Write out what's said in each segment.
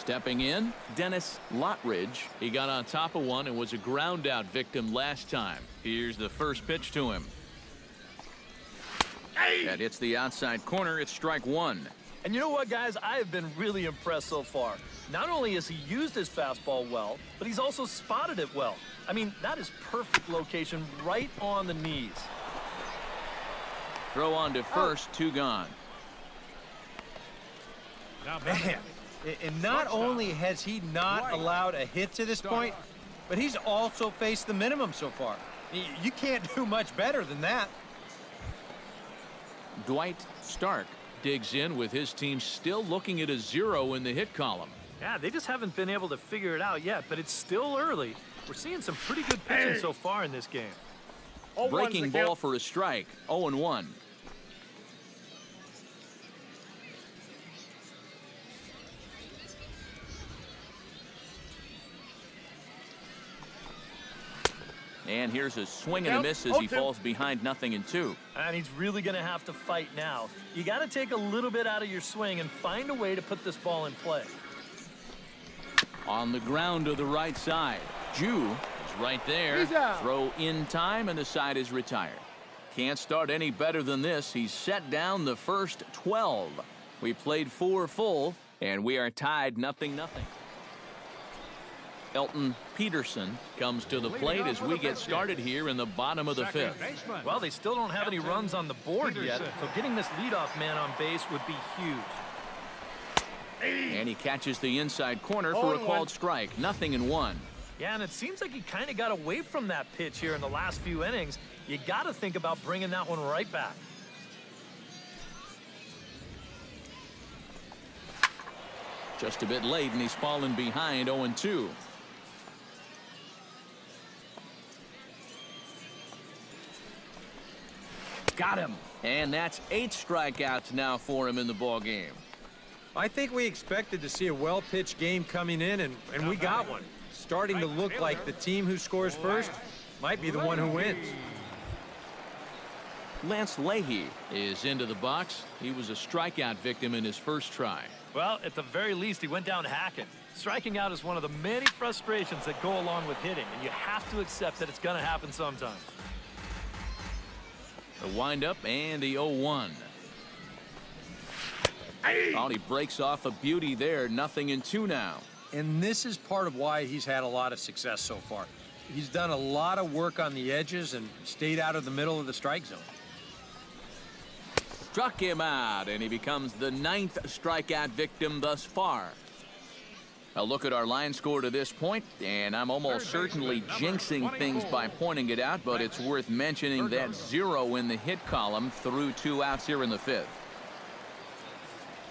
Stepping in, Dennis Lottridge. He got on top of one and was a ground out victim last time. Here's the first pitch to him. That hits the outside corner. It's strike one. And you know what, guys? I have been really impressed so far. Not only has he used his fastball well, but he's also spotted it well. I mean, that is perfect location right on the knees. Throw on to first, two gone. Man, and not only has he not allowed a hit to this point, but he's also faced the minimum so far. You can't do much better than that. Dwight Stark digs in with his team still looking at a 0 in the hit column. Yeah, they just haven't been able to figure it out yet, but it's still early. We're seeing some pretty good pitching so far in this game. Breaking ball for a strike, 0-1. And here's a swing and a miss as he falls behind 0-2. And he's really going to have to fight now. You got to take a little bit out of your swing and find a way to put this ball in play. On the ground to the right side. Jew is right there. Throw in time and the side is retired. Can't start any better than this. He's set down the first 12. We played 4 full and we are tied 0-0. Elton Peterson comes to the plate as we get started here in the bottom of the 5th. Well, they still don't have any runs on the board yet, so getting this leadoff man on base would be huge. And he catches the inside corner for a called strike. 0-1. Yeah, and it seems like he kind of got away from that pitch here in the last few innings. You got to think about bringing that one right back. Just a bit late, and he's fallen behind 0-2. Got him. And that's 8 strikeouts now for him in the ball game. I think we expected to see a well-pitched game coming in, and we got one. Starting to look like the team who scores first might be the one who wins. Lance Leahy is into the box. He was a strikeout victim in his first try. Well, at the very least, he went down hacking. Striking out is one of the many frustrations that go along with hitting, and you have to accept that it's going to happen sometimes. The windup and the 0-1. Oh, he breaks off a beauty there. 0-2 now. And this is part of why he's had a lot of success so far. He's done a lot of work on the edges and stayed out of the middle of the strike zone. Struck him out, and he becomes the 9th strikeout victim thus far. A look at our line score to this point, and I'm almost certainly jinxing things by pointing it out, but it's worth mentioning that 0 in the hit column through 2 outs here in the 5th.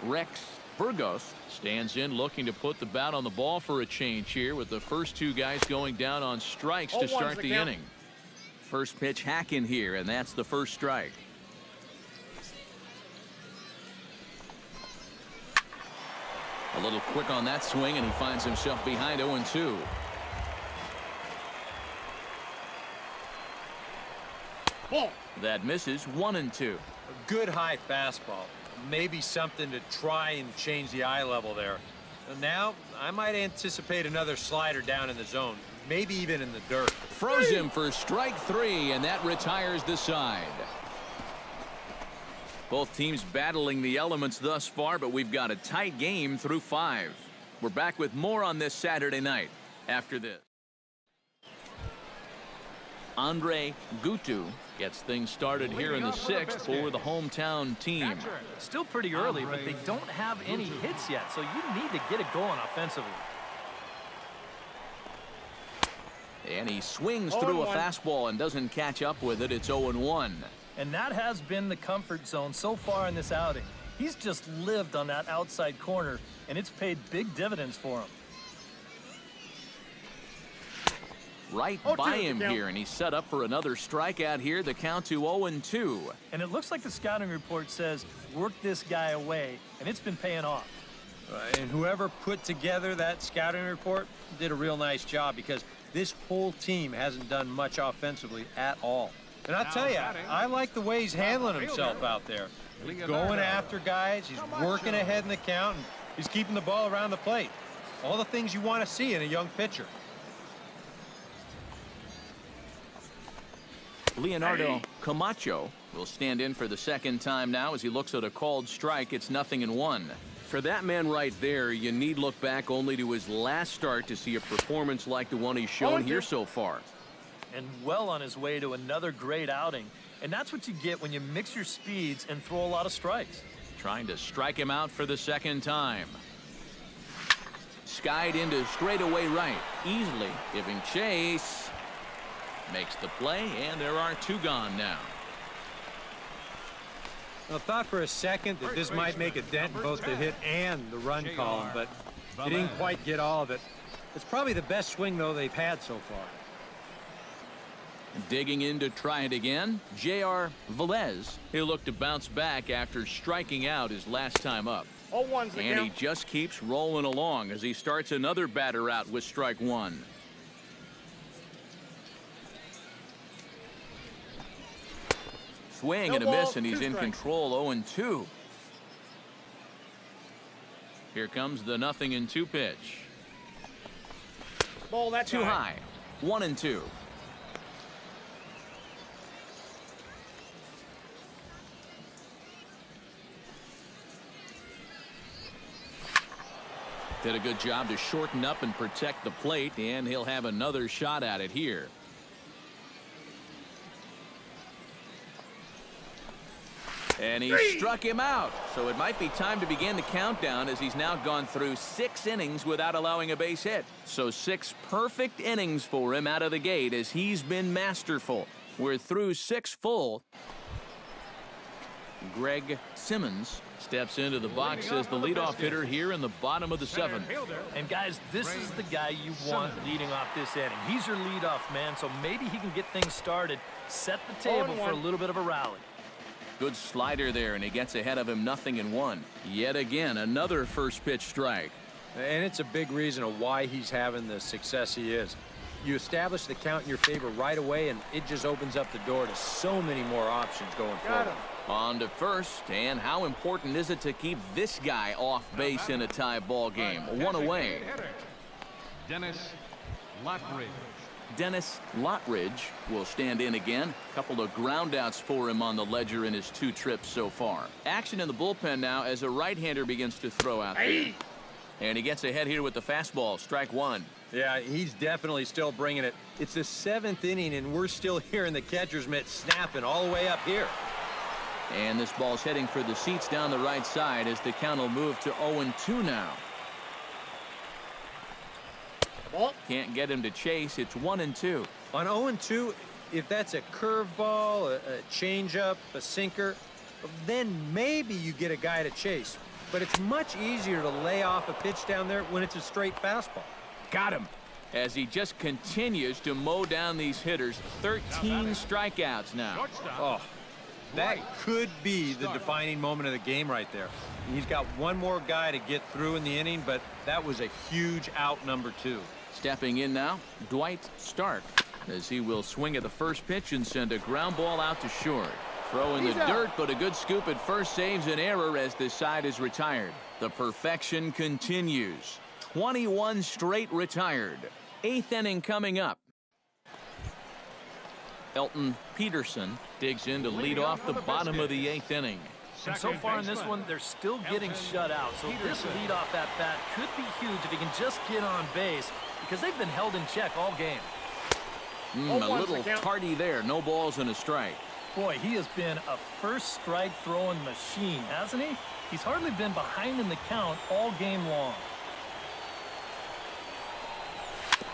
Rex Burgos stands in looking to put the bat on the ball for a change here with the first 2 guys going down on strikes to start the inning. First pitch hack in here, and that's the first strike. A little quick on that swing, and he finds himself behind 0-2. That misses 1-2. A good high fastball. Maybe something to try and change the eye level there. And now, I might anticipate another slider down in the zone, maybe even in the dirt. Froze him for strike 3, and that retires the side. Both teams battling the elements thus far, but we've got a tight game through 5. We're back with more on this Saturday night after this. Andre Gutu gets things started here in the 6th for the hometown team. Still pretty early, but they don't have any hits yet, so you need to get it going offensively. And he swings through a fastball and doesn't catch up with it. It's 0-1. And that has been the comfort zone so far in this outing. He's just lived on that outside corner, and it's paid big dividends for him. Right by him here, and he's set up for another strikeout here. The count to 0-2. And it looks like the scouting report says, work this guy away, and it's been paying off. And whoever put together that scouting report did a real nice job, because this whole team hasn't done much offensively at all. And I'll tell you, I like the way he's handling himself out there. He's going after guys, he's working ahead in the count, and he's keeping the ball around the plate. All the things you want to see in a young pitcher. Leonardo Camacho will stand in for the second time now as he looks at a called strike. It's 0-1. For that man right there, you need look back only to his last start to see a performance like the one he's shown here so far. And well on his way to another great outing. And that's what you get when you mix your speeds and throw a lot of strikes. Trying to strike him out for the second time. Skied into straightaway right, easily giving chase. Makes the play, and there are 2 gone now. I thought for a second that this might make a dent in both the hit and the run column, but he didn't quite get all of it. It's probably the best swing, though, they've had so far. Digging in to try it again, J.R. Velez. He'll look to bounce back after striking out his last time up. And he just keeps rolling along as he starts another batter out with strike 1. Swing and a miss, and he's in control. 0-2. Here comes the 0-2 pitch. Ball that Too high. 1-2. Did a good job to shorten up and protect the plate, and he'll have another shot at it here. And he struck him out. So it might be time to begin the countdown as he's now gone through 6 innings without allowing a base hit. So 6 perfect innings for him out of the gate as he's been masterful. We're through 6 full. Greg Simmons steps into the box as the leadoff hitter here in the bottom of the 7th. And guys, this is the guy you want leading off this inning. He's your leadoff man, so maybe he can get things started, set the table for a little bit of a rally. Good slider there, and he gets ahead of him 0-1. Yet again, another first pitch strike. And it's a big reason of why he's having the success he is. You establish the count in your favor right away, and it just opens up the door to so many more options going forward. On to first, and how important is it to keep this guy off base in a tie ball game? 1 away. Dennis Lotridge. Dennis Lotridge will stand in again. A couple of groundouts for him on the ledger in his 2 trips so far. Action in the bullpen now as a right-hander begins to throw out there. And he gets ahead here with the fastball, strike 1. Yeah, he's definitely still bringing it. It's the 7th inning, and we're still hearing the catcher's mitt snapping all the way up here. And this ball's heading for the seats down the right side as the count will move to 0-2 now. Can't get him to chase. It's 1-2. On 0-2, if that's a curveball, a changeup, a sinker, then maybe you get a guy to chase. But it's much easier to lay off a pitch down there when it's a straight fastball. Got him. As he just continues to mow down these hitters. 13 strikeouts now. Oh, that could be the defining moment of the game right there. He's got one more guy to get through in the inning, but that was a huge out, number 2. Stepping in now, Dwight Stark, as he will swing at the first pitch and send a ground ball out to short. Throw in the dirt, but a good scoop at first saves an error as this side is retired. The perfection continues. 21 straight retired. 8th inning coming up. Elton Peterson digs in to lead off the bottom of the 8th inning. And so far in this one, they're still getting shut out. So this leadoff at bat could be huge if he can just get on base, because they've been held in check all game. A little tardy there. No balls and a strike. Boy, he has been a first strike throwing machine, hasn't he? He's hardly been behind in the count all game long.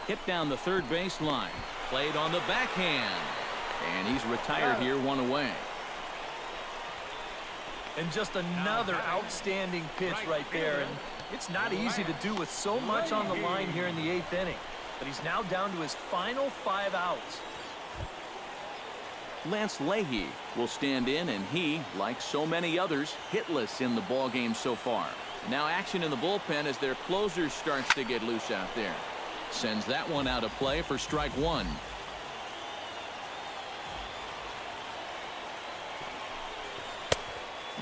Hit down the third base line. Played on the backhand. And he's retired here, 1 away. And just another outstanding pitch right there. And it's not easy to do with so much on the line here in the 8th inning. But he's now down to his final 5 outs. Lance Leahy will stand in, and he, like so many others, hitless in the ballgame so far. Now action in the bullpen as their closer starts to get loose out there. Sends that one out of play for strike 1.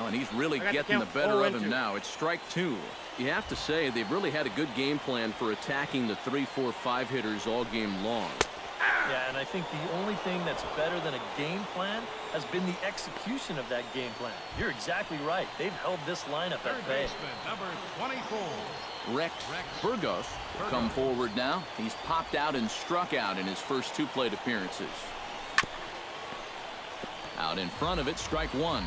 Oh, and he's really getting the better of him now. It's strike 2. You have to say they've really had a good game plan for attacking the 3, 4, 5 hitters all game long. Yeah, and I think the only thing that's better than a game plan has been the execution of that game plan. You're exactly right. They've held this lineup at bay. Number 24. Rex Burgos will come forward now. He's popped out and struck out in his first 2 plate appearances. Out in front of it, strike 1.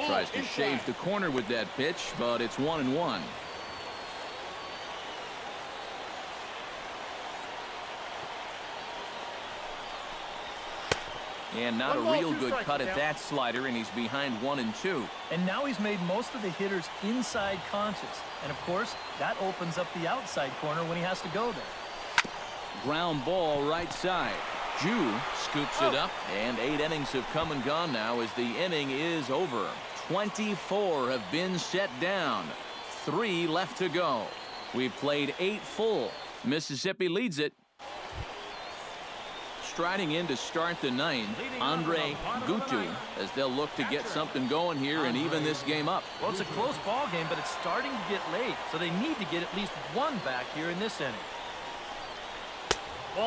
Tries to shave the corner with that pitch, but it's 1-1. And not a real good cut at that slider, and he's behind 1-2. And now he's made most of the hitters inside conscious. And of course, that opens up the outside corner when he has to go there. Ground ball right side. Ju scoops it up, and 8 innings have come and gone now as the inning is over. 24 have been set down. 3 left to go. We've played 8 full. Mississippi leads it. Striding in to start the 9th, Andre Gutu, as they'll look to get something going here and even this game up. Well, it's a close ball game, but it's starting to get late, so they need to get at least 1 back here in this inning.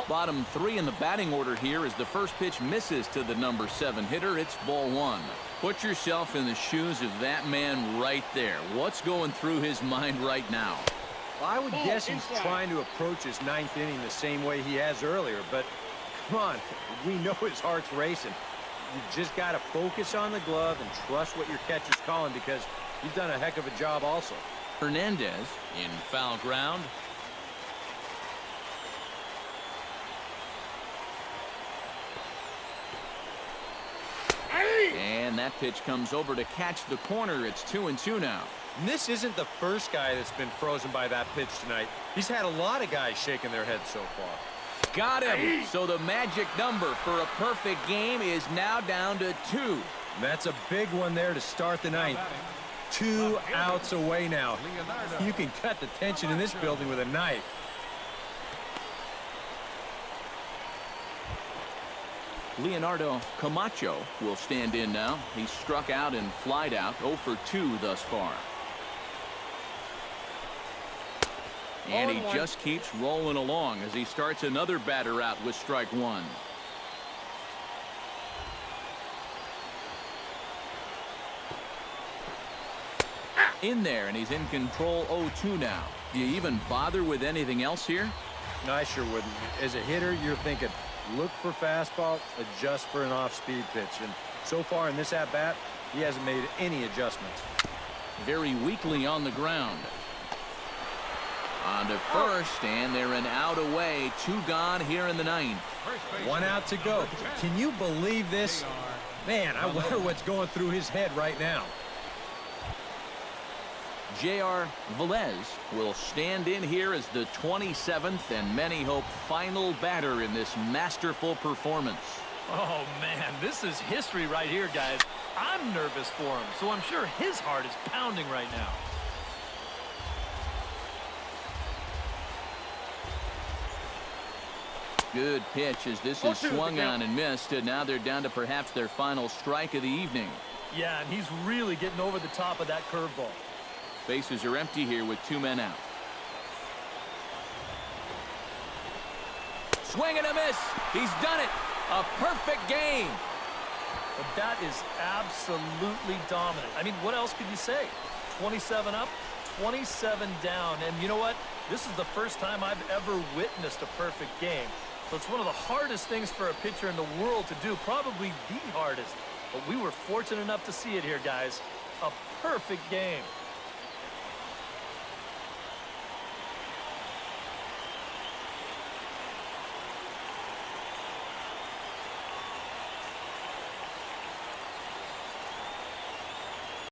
Bottom 3 in the batting order here as the first pitch misses to the number 7 hitter. It's ball 1. Put yourself in the shoes of that man right there. What's going through his mind right now? Well, I would guess he's trying to approach his 9th inning the same way he has earlier, but come on, we know his heart's racing. You just got to focus on the glove and trust what your catcher's calling because he's done a heck of a job also. Hernandez in foul ground. And that pitch comes over to catch the corner. It's 2-2 now. And this isn't the first guy that's been frozen by that pitch tonight. He's had a lot of guys shaking their heads so far. Got him. So the magic number for a perfect game is now down to 2. And that's a big one there to start the 9th. 2 outs away now. You can cut the tension in this building with a knife. Leonardo Camacho will stand in now. He's struck out and flied out. 0 for 2 thus far. And he just keeps rolling along as he starts another batter out with strike 1. In there, and he's in control. 0-2 now. Do you even bother with anything else here? No, I sure wouldn't. As a hitter, you're thinking, look for fastball, adjust for an off-speed pitch. And so far in this at-bat, he hasn't made any adjustments. Very weakly on the ground. On to first, and they're an out away. 2 gone here in the 9th. 1 out to go. Can you believe this? Man, I wonder what's going through his head right now. J.R. Velez will stand in here as the 27th and many hope final batter in this masterful performance. Oh, man, this is history right here, guys. I'm nervous for him, so I'm sure his heart is pounding right now. Good pitch as this is swung on and missed, and now they're down to perhaps their final strike of the evening. Yeah, and he's really getting over the top of that curveball. Bases are empty here with 2 men out. Swing and a miss. He's done it. A perfect game. But that is absolutely dominant. I mean, what else could you say? 27 up, 27 down. And you know what? This is the first time I've ever witnessed a perfect game. So it's one of the hardest things for a pitcher in the world to do, probably the hardest. But we were fortunate enough to see it here, guys. A perfect game.